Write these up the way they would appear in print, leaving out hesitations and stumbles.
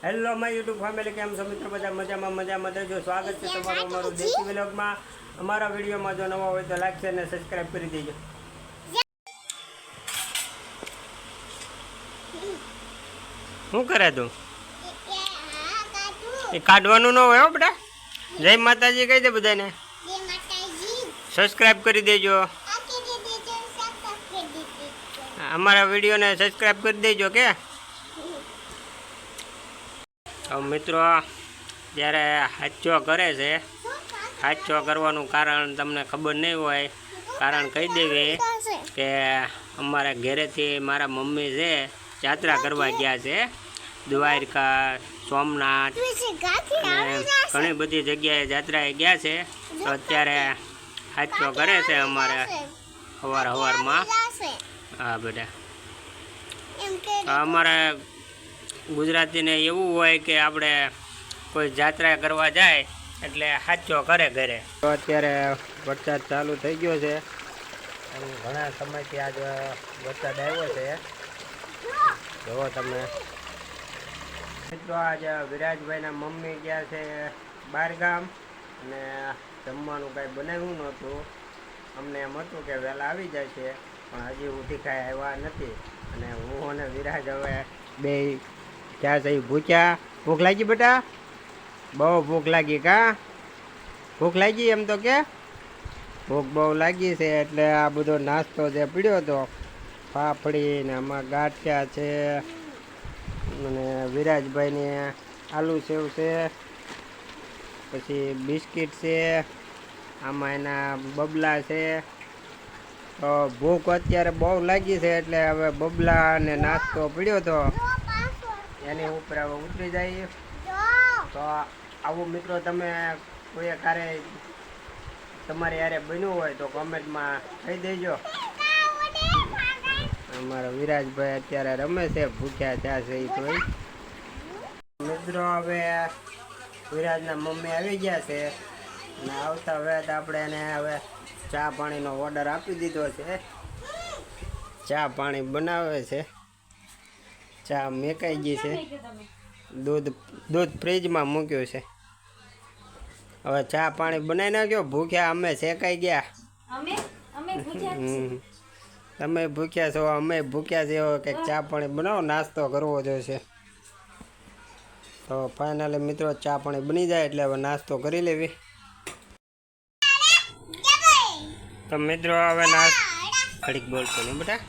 Hello my YouTube family, કેમ છો મિત્રો? બધા મજામાં દેજો. સ્વાગત છે તમારું અમારું દેશી વ્લોગમાં. અમારા વિડીયોમાં જો નવા હોય તો લાઈક છે અને સબસ્ક્રાઈબ કરી દેજો. શું કરે તું? એ કાઢવાનું ન હોય હો બેટા. જય માતાજી કહી દે બધાને. સબસ્ક્રાઈબ કરી દેજો. અમારા વિડીયોને સબસ્ક્રાઈબ કરી દેજો કે મિત્રો. જ્યારે હાચો કરે છે, હાચો કરવાનું કારણ તમને ખબર નહીં હોય, કારણ કહી દેવી કે અમારા ઘરેથી મારા મમ્મી છે યાત્રા કરવા ગયા છે દ્વારકા, સોમનાથ અને ઘણી બધી જગ્યાએ યાત્રાએ ગયા છે. તો અત્યારે હાચો કરે છે અમારે સવારમાં. હા બેટા, અમારે ગુજરાતીને એવું હોય કે આપણે કોઈ યાત્રા કરવા જાય એટલે હાચો કરે ઘરે. તો અત્યારે વરસાદ ચાલુ થઈ ગયો છે. ઘણા સમયથી આજ વરસાદ આવ્યો છે. જુઓ તમે મિત્રો, આજે વિરાજભાઈના મમ્મી ગયા છે બહાર ગામ અને જમવાનું કાંઈ બનાવ્યું નહોતું. અમને એમ હતું કે વહેલા આવી જાય છે, પણ હજી ઉઠી કાંઈ આવ્યા નથી. અને હું અને વિરાજ હવે બે ક્યાં છે ભૂખ્યા. ભૂખ લાગી બેટા? બહુ ભૂખ લાગી કા? ભૂખ લાગી એમ તો કે ભૂખ બહુ લાગી છે એટલે આ બધો નાસ્તો જે પીડ્યો હતો, ફાફડી ને આમાં ગાંઠિયા છે અને વિરાજભાઈને આલુ સેવ છે, પછી બિસ્કિટ છે, આમાં એના બબલા છે. તો ભૂખ અત્યારે બહુ લાગી છે એટલે હવે બબલા અને નાસ્તો પીડ્યો હતો એની ઉપર હવે ઉતરી જાય. તો આવું મિત્રો તમે કોઈ કારે તમારે યારે બન્યું હોય તો કોમેન્ટમાં કહી દેજો. અમારા વિરાજભાઈ અત્યારે રમે છે, ભૂખ્યા થયા છે એ તોય. મિત્રો હવે વિરાજના મમ્મી આવી ગયા છે અને આવતા હવે આપણે એને હવે ચા પાણીનો ઓર્ડર આપી દીધો છે. ચા પાણી બનાવે છે. ચા મેકાઈ ગઈ છે. દૂધ ફ્રીજમાં મૂક્યું છે. હવે ચા પાણી બનાવી નાખ્યો. ભૂખ્યા અમે શેકાઈ ગયા. તમે ભૂખ્યા છો, અમે ભૂખ્યા છે. કંઈક ચા પાણી બનાવો, નાસ્તો કરવો જોઈશે. તો ફાઇનલી મિત્રો ચા પાણી બની જાય એટલે હવે નાસ્તો કરી લેવી. તો મિત્રો હવે ઘડીક બોલતો નહીં બેટા.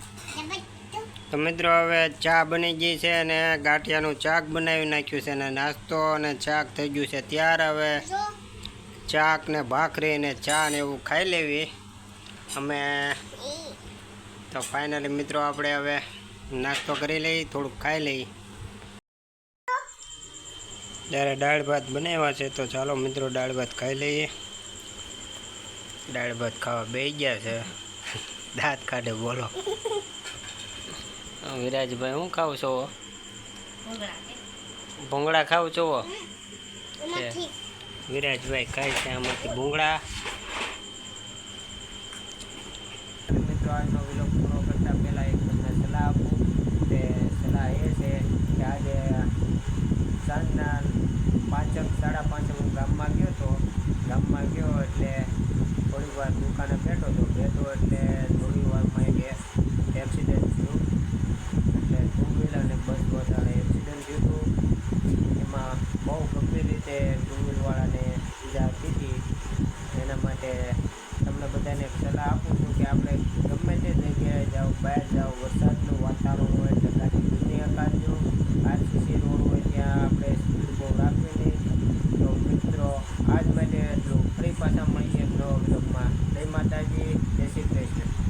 તો મિત્રો હવે ચા બની ગઈ છે અને ગાંઠિયાનું ચાક બનાવી નાખ્યું છે અને નાસ્તો અને ચાક થઈ ગયું છે. ત્યારે હવે ચાક ને ભાખરી ને ચા ને એવું ખાઈ લેવી અમે. તો ફાઇનલી મિત્રો આપણે હવે નાસ્તો કરી લઈએ, થોડુંક ખાઈ લઈએ. ત્યારે દાળ ભાત બનાવ્યા છે તો ચાલો મિત્રો દાળ ભાત ખાઈ લઈએ. દાળ ભાત ખાવા બેસી ગયા છે. દાંત કાઢે બોલો. વિરાજભાઈ શું ખાવ છો? ભૂંગળા ખાવ છો? વિરાજભાઈ ખાય છે આમાંથી ભૂંગળા. મિત્રો આજનો વિલોગ પૂરો કરતા પહેલાં એક તમને સલાહ આપું. તે સલાહ એ છે કે આજે સાંજના 5 સાડા 5 હું ગામમાં ગયો હતો. ગામમાં ગયો એટલે થોડીક વાર દુકાને બેઠો એટલે થોડી વારમાં એક એક્સિડન્ટ થયું. એટલે 2 વ્હીલર અને બસ વચ્ચે એક્સિડન્ટ થયું હતું. એમાં બહુ ગંભીર રીતે 2 વ્હીલવાળાને ઈજા થઈ હતી. એના માટે તમને બધાને એક સલાહ આપું છું કે આપણે ગમે તે જગ્યાએ જાઓ, બહાર જાઓ, વરસાદનું વાતાવરણ હોય એટલે ગાડી ધીમી હકારજો. આરસીસી રોડ હોય ત્યાં આપણે સ્પીડ બહુ રાખવી નહીં. તો મિત્રો આજ માટે એટલું. ફરી પાછા મળીએ નવા વિલોગમાં. જય માતાજી, જય શ્રી કૃષ્ણ.